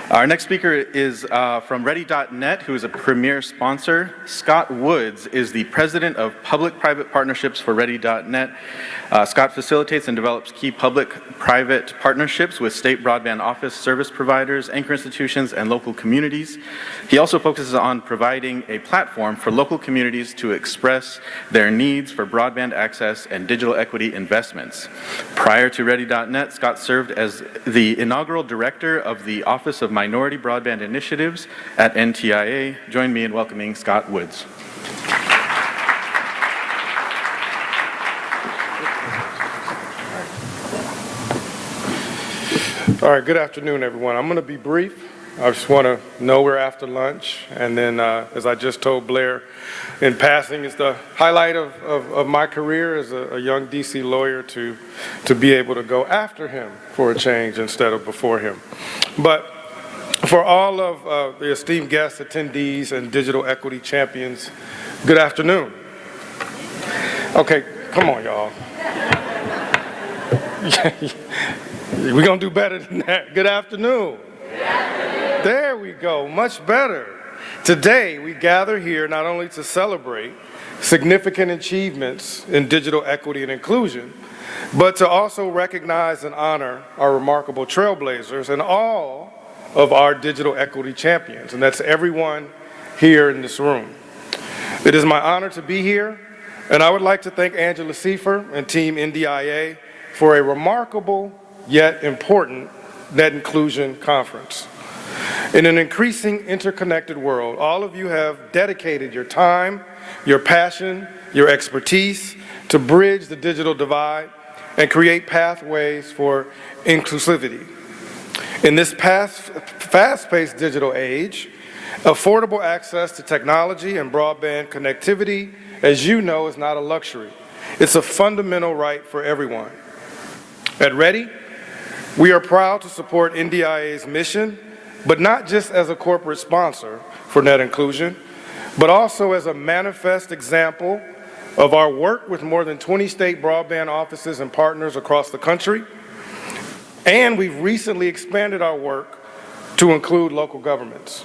Our next speaker is from Ready.net, who is a premier sponsor. Scott Woods is the president of public-private partnerships for Ready.net. Scott facilitates and develops key public-private partnerships with state broadband office service providers, anchor institutions, and local communities. He also focuses on providing a platform for local communities to express their needs for broadband access and digital equity investments. Prior to Ready.net, Scott served as the inaugural director of the Office of Minority Broadband Initiatives at NDIA. Join me in welcoming Scott Woods. All right, good afternoon, everyone. I'm going to be brief. I just want to know we're after lunch, and then as I just told Blair in passing, it's the highlight of my career as a young DC lawyer to be able to go after him for a change instead of before him. But for all of the esteemed guests, attendees, and digital equity champions, good afternoon. Okay, come on, y'all. We're going to do better than that. Good afternoon. Good afternoon. There we go, much better. Today, we gather here not only to celebrate significant achievements in digital equity and inclusion, but to also recognize and honor our remarkable trailblazers and all of our digital equity champions, and that's everyone here in this room. It is my honor to be here, and I would like to thank Angela Seifer and Team NDIA for a remarkable yet important Net Inclusion Conference. In an increasing interconnected world, all of you have dedicated your time, your passion, your expertise to bridge the digital divide and create pathways for inclusivity. In this fast-paced digital age, affordable access to technology and broadband connectivity, as you know, is not a luxury. It's a fundamental right for everyone. At Ready, we are proud to support NDIA's mission, but not just as a corporate sponsor for net inclusion, but also as a manifest example of our work with more than 20 state broadband offices and partners across the country. And we've recently expanded our work to include local governments.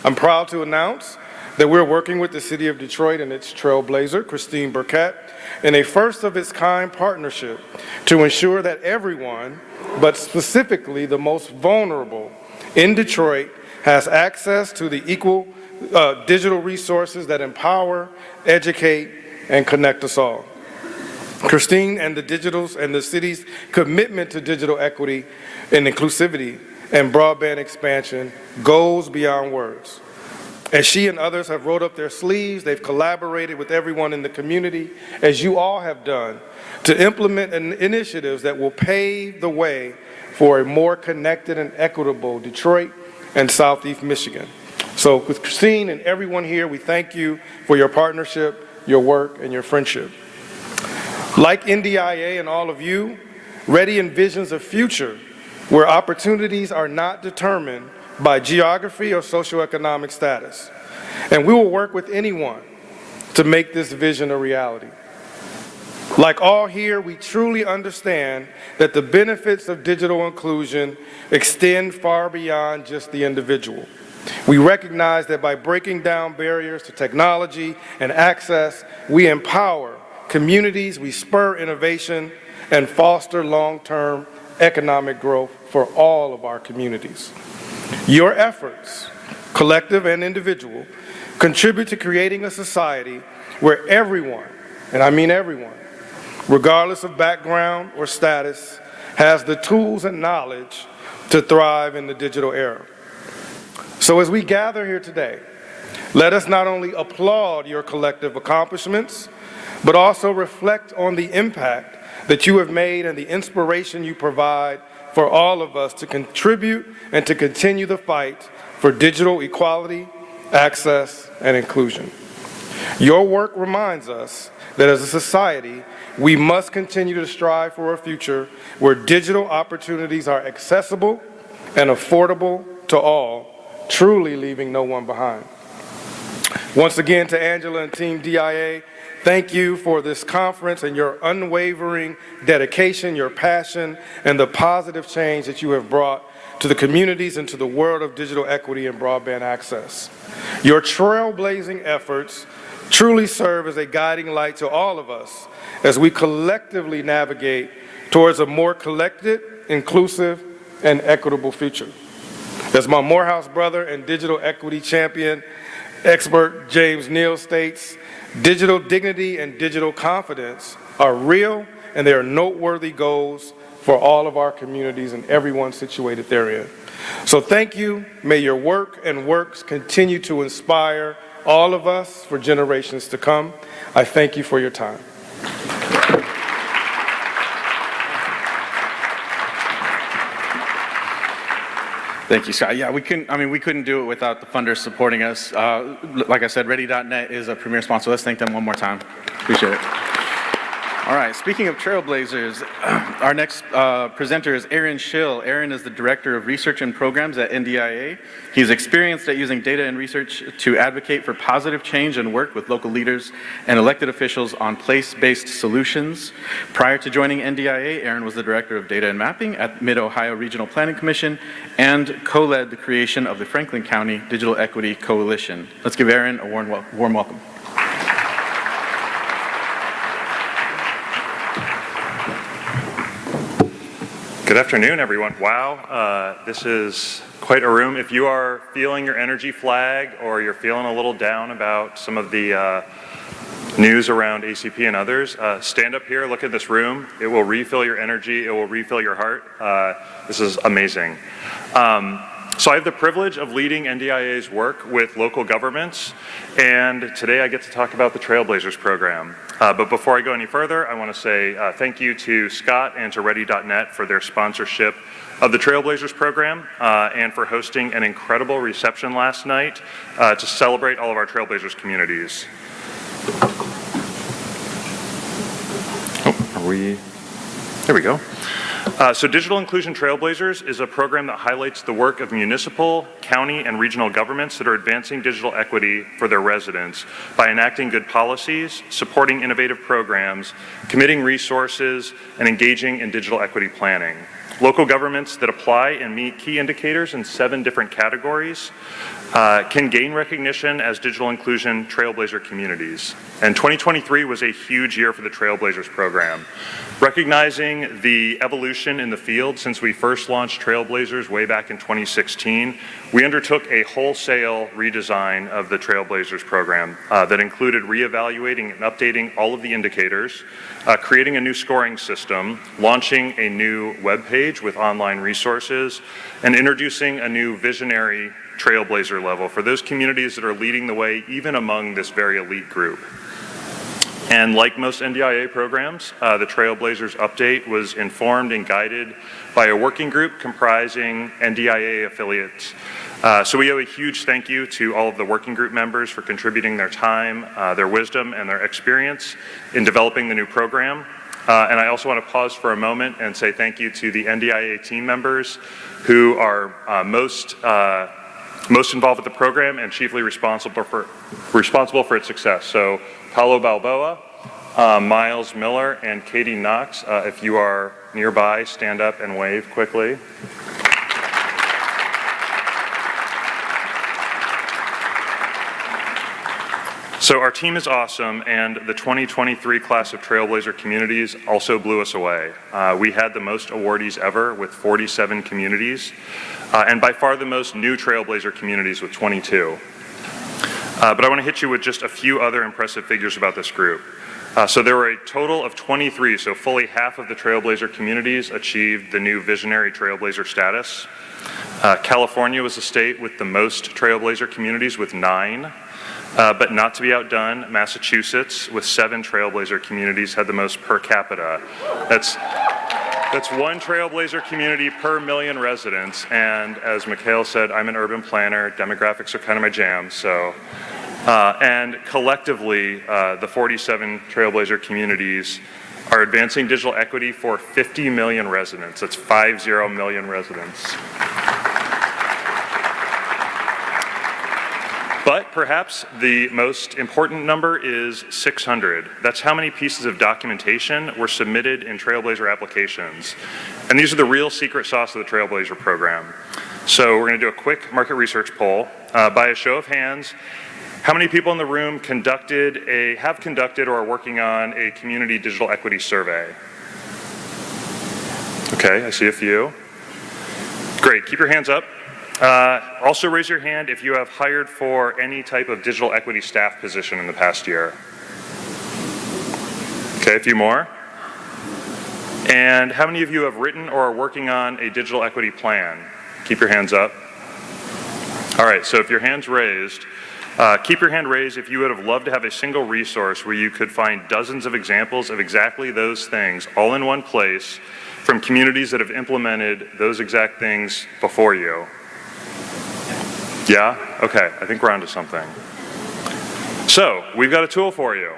I'm proud to announce that we're working with the City of Detroit and its Trailblazer, Christine Burkett, in a first-of-its-kind partnership to ensure that everyone, but specifically the most vulnerable in Detroit, has access to the equal digital resources that empower, educate, and connect us all. Christine and the city's commitment to digital equity and inclusivity and broadband expansion goes beyond words. As she and others have rolled up their sleeves, they've collaborated with everyone in the community, as you all have done, to implement initiatives that will pave the way for a more connected and equitable Detroit and Southeast Michigan. So with Christine and everyone here, we thank you for your partnership, your work, and your friendship. Like NDIA and all of you, Ready envisions a future where opportunities are not determined by geography or socioeconomic status. And we will work with anyone to make this vision a reality. Like all here, we truly understand that the benefits of digital inclusion extend far beyond just the individual. We recognize that by breaking down barriers to technology and access, we empower communities, we spur innovation, and foster long-term economic growth for all of our communities. Your efforts, collective and individual, contribute to creating a society where everyone, and I mean everyone, regardless of background or status, has the tools and knowledge to thrive in the digital era. So as we gather here today, let us not only applaud your collective accomplishments, but also reflect on the impact that you have made and the inspiration you provide for all of us to contribute and to continue the fight for digital equality, access, and inclusion. Your work reminds us that as a society, we must continue to strive for a future where digital opportunities are accessible and affordable to all, truly leaving no one behind. Once again, to Angela and Team DIA, thank you for this conference and your unwavering dedication, your passion, and the positive change that you have brought to the communities and to the world of digital equity and broadband access. Your trailblazing efforts truly serve as a guiding light to all of us as we collectively navigate towards a more collected, inclusive, and equitable future. As my Morehouse brother and digital equity champion expert James Neal states, digital dignity and digital confidence are real and they are noteworthy goals for all of our communities and everyone situated therein. So thank you. May your work and works continue to inspire all of us for generations to come. I thank you for your time. Thank you, Scott. Yeah, we couldn't do it without the funders supporting us. Like I said, Ready.net is a premier sponsor. Let's thank them one more time. Appreciate it. All right, speaking of Trailblazers, our next presenter is Aaron Schill. Aaron is the Director of Research and Programs at NDIA. He's experienced at using data and research to advocate for positive change and work with local leaders and elected officials on place-based solutions. Prior to joining NDIA, Aaron was the Director of Data and Mapping at Mid-Ohio Regional Planning Commission and co-led the creation of the Franklin County Digital Equity Coalition. Let's give Aaron a warm welcome. Good afternoon, everyone. Wow, this is quite a room. If you are feeling your energy flag or you're feeling a little down about some of the news around ACP and others, stand up here, look at this room. It will refill your energy. It will refill your heart. This is amazing. So I have the privilege of leading NDIA's work with local governments, and today I get to talk about the Trailblazers program. But before I go any further, I want to say thank you to Scott and to Ready.net for their sponsorship of the Trailblazers program and for hosting an incredible reception last night to celebrate all of our Trailblazers communities. There we go. So Digital Inclusion Trailblazers is a program that highlights the work of municipal, county, and regional governments that are advancing digital equity for their residents by enacting good policies, supporting innovative programs, committing resources, and engaging in digital equity planning. Local governments that apply and meet key indicators in 7 different categories can gain recognition as digital inclusion Trailblazer communities. And 2023 was a huge year for the Trailblazers program. Recognizing the evolution in the field since we first launched Trailblazers way back in 2016, we undertook a wholesale redesign of the Trailblazers program that included reevaluating and updating all of the indicators, creating a new scoring system, launching a new web page with online resources, and introducing a new visionary Trailblazer level for those communities that are leading the way even among this very elite group. And like most NDIA programs, the Trailblazers update was informed and guided by a working group comprising NDIA affiliates. So we owe a huge thank you to all of the working group members for contributing their time, their wisdom, and their experience in developing the new program. And I also want to pause for a moment and say thank you to the NDIA team members who are most involved with the program and chiefly responsible for its success. So Paulo Balboa, Miles Miller, and Katie Knox, if you are nearby, stand up and wave quickly. So our team is awesome, and the 2023 class of Trailblazer communities also blew us away. We had the most awardees ever with 47 communities, and by far the most new Trailblazer communities with 22. But I want to hit you with just a few other impressive figures about this group. So there were a total of 23, so fully half of the Trailblazer communities achieved the new visionary Trailblazer status. California was the state with the most Trailblazer communities with 9. But not to be outdone, Massachusetts with 7 Trailblazer communities had the most per capita. That's 1 Trailblazer community per million residents, and as Mikhail said, I'm an urban planner, demographics are kind of my jam, so. And collectively, the 47 Trailblazer communities are advancing digital equity for 50 million residents. That's 50 million residents. But perhaps the most important number is 600. That's how many pieces of documentation were submitted in Trailblazer applications. And these are the real secret sauce of the Trailblazer program. So we're going to do a quick market research poll. By a show of hands, how many people in the room have conducted or are working on a community digital equity survey? Okay, I see a few. Great, keep your hands up. Also raise your hand if you have hired for any type of digital equity staff position in the past year. Okay, a few more. And how many of you have written or are working on a digital equity plan? Keep your hands up. All right, so if your hand's raised, keep your hand raised if you would have loved to have a single resource where you could find dozens of examples of exactly those things all in one place from communities that have implemented those exact things before you. Yeah? Okay, I think we're onto something. So, we've got a tool for you.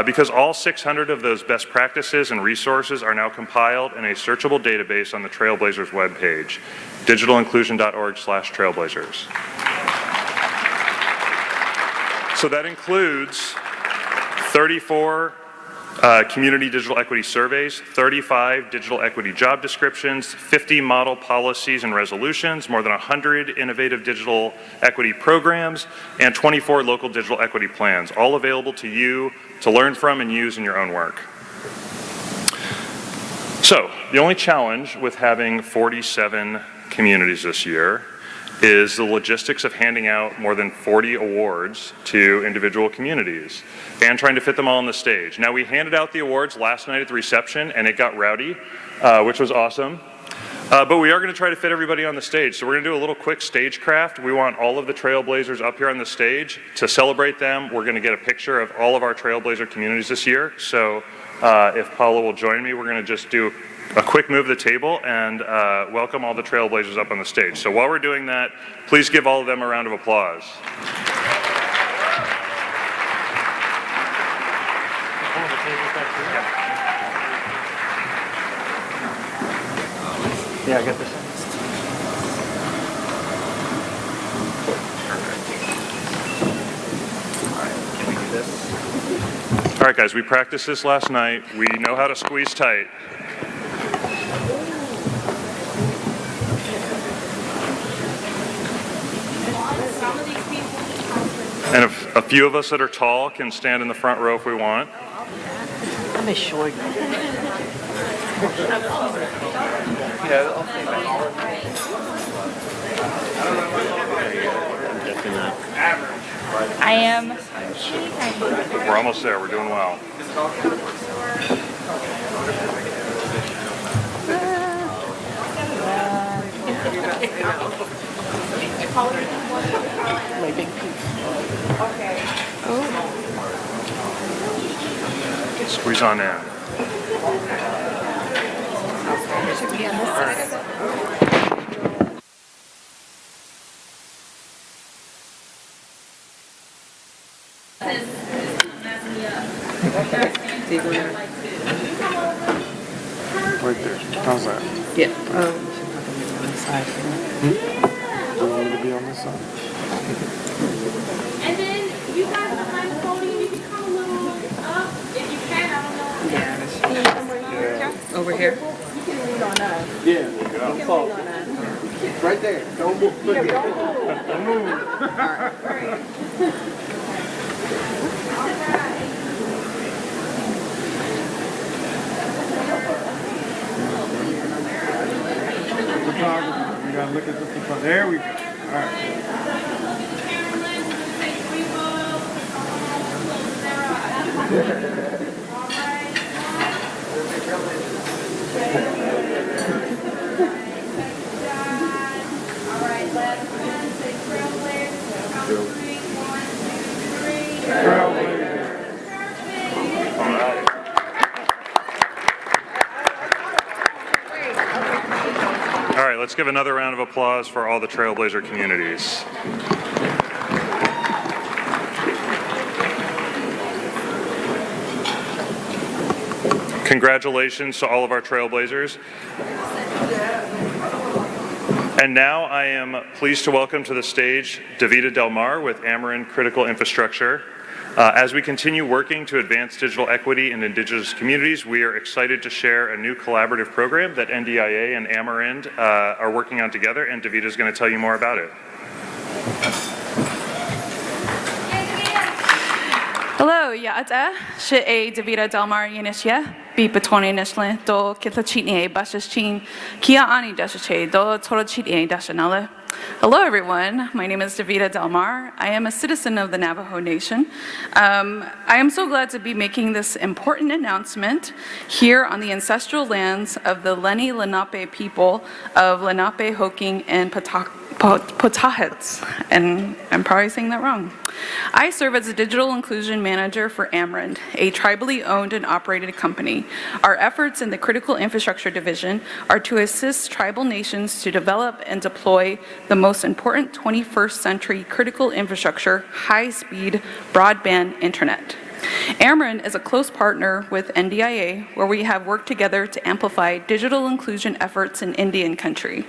Because all 600 of those best practices and resources are now compiled in a searchable database on the Trailblazers webpage, digitalinclusion.org/trailblazers. So that includes 34 community digital equity surveys, 35 digital equity job descriptions, 50 model policies and resolutions, more than 100 innovative digital equity programs, and 24 local digital equity plans, all available to you to learn from and use in your own work. So, the only challenge with having 47 communities this year is the logistics of handing out more than 40 awards to individual communities and trying to fit them all on the stage. Now, we handed out the awards last night at the reception and it got rowdy, which was awesome. But we are going to try to fit everybody on the stage. So we're going to do a little quick stagecraft. We want all of the Trailblazers up here on the stage. To celebrate them, we're going to get a picture of all of our Trailblazer communities this year. So if Paula will join me, we're going to just do a quick move of the table and welcome all the Trailblazers up on the stage. So while we're doing that, please give all of them a round of applause. Yeah, I got this. Can we do this? All right, guys, we practiced this last night. We know how to squeeze tight. And if a few of us that are tall can stand in the front row if we want. I'm a short. I am. We're almost there. We're doing well. My big piece. Squeeze on in. Right there. How's that? Yeah. Do you want me to be on this side? And then you guys behind the podium, you can come a little up if you can. I don't know. Over here. You can lean on us. Yeah. You can lean on us. Right there. Don't move. Yeah, don't move. You gotta look at the photography. There we go. All right. Carolyn, take 3 photos. All right. All right, last one. Say Trailblazer. Count 3. 1, 2, 3. Trailblazer. Perfect. All right. All right, let's give another round of applause for all the Trailblazer communities. Congratulations to all of our Trailblazers. And now I am pleased to welcome to the stage Davida Del Mar with Amarin Critical Infrastructure. As we continue working to advance digital equity in Indigenous communities, we are excited to share a new collaborative program that NDIA and Amarin are working on together, and Davida is going to tell you more about it. Hello, Ya'ata, She'e Davida Del Mar Yinishya, Be Petoni Nishlin, Do Kitachini Bashashin, Kia Ani Dashache, Do Torochini Dashanala. Hello, everyone. My name is Davida Del Mar. I am a citizen of the Navajo Nation. I am so glad to be making this important announcement here on the ancestral lands of the Lenni Lenape people of Lenape, Hoking, and Potahets, and I'm probably saying that wrong. I serve as a digital inclusion manager for Amarin, a tribally owned and operated company. Our efforts in the critical infrastructure division are to assist tribal nations to develop and deploy the most important 21st century critical infrastructure, high-speed broadband internet. Amarin is a close partner with NDIA, where we have worked together to amplify digital inclusion efforts in Indian country.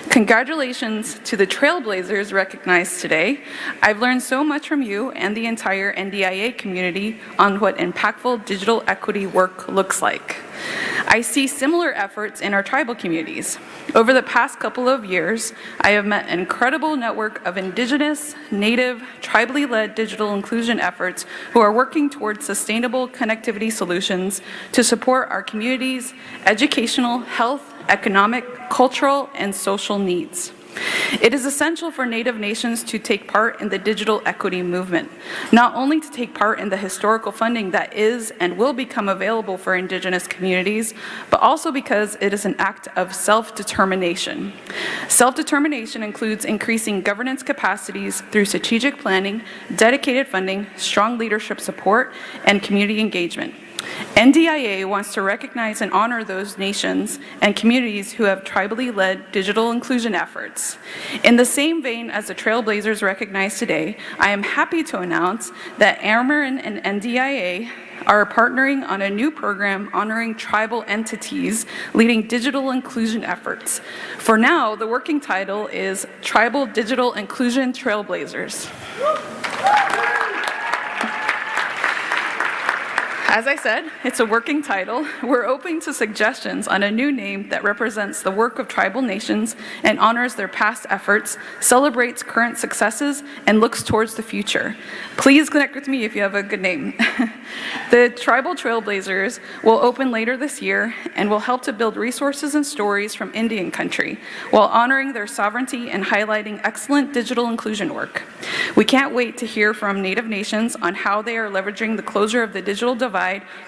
Congratulations to the Trailblazers recognized today. I've learned so much from you and the entire NDIA community on what impactful digital equity work looks like. I see similar efforts in our tribal communities. Over the past couple of years, I have met an incredible network of Indigenous, Native, tribally led digital inclusion efforts who are working towards sustainable connectivity solutions to support our communities' educational, health, economic, cultural, and social needs. It is essential for Native nations to take part in the digital equity movement, not only to take part in the historical funding that is and will become available for Indigenous communities, but also because it is an act of self-determination. Self-determination includes increasing governance capacities through strategic planning, dedicated funding, strong leadership support, and community engagement. NDIA wants to recognize and honor those nations and communities who have tribally led digital inclusion efforts. In the same vein as the Trailblazers recognized today, I am happy to announce that Amarin and NDIA are partnering on a new program honoring tribal entities leading digital inclusion efforts. For now, the working title is Tribal Digital Inclusion Trailblazers. As I said, it's a working title. We're open to suggestions on a new name that represents the work of tribal nations and honors their past efforts, celebrates current successes, and looks towards the future. Please connect with me if you have a good name. The Tribal Trailblazers will open later this year and will help to build resources and stories from Indian country while honoring their sovereignty and highlighting excellent digital inclusion work. We can't wait to hear from Native nations on how they are leveraging the closure of the digital divide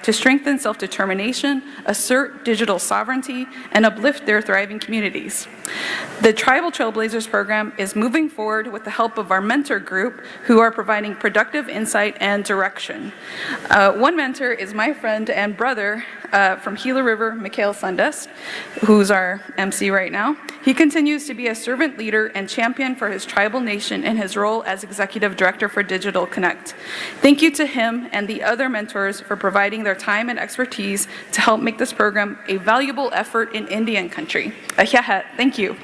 to strengthen self-determination, assert digital sovereignty, and uplift their thriving communities. The Tribal Trailblazers program is moving forward with the help of our mentor group, who are providing productive insight and direction. One mentor is my friend and brother from Gila River, Mikhail Sundest, who's our MC right now. He continues to be a servant leader and champion for his tribal nation in his role as Executive Director for Digital Connect. Thank you to him and the other mentors for providing their time and expertise to help make this program a valuable effort in Indian country. Thank you.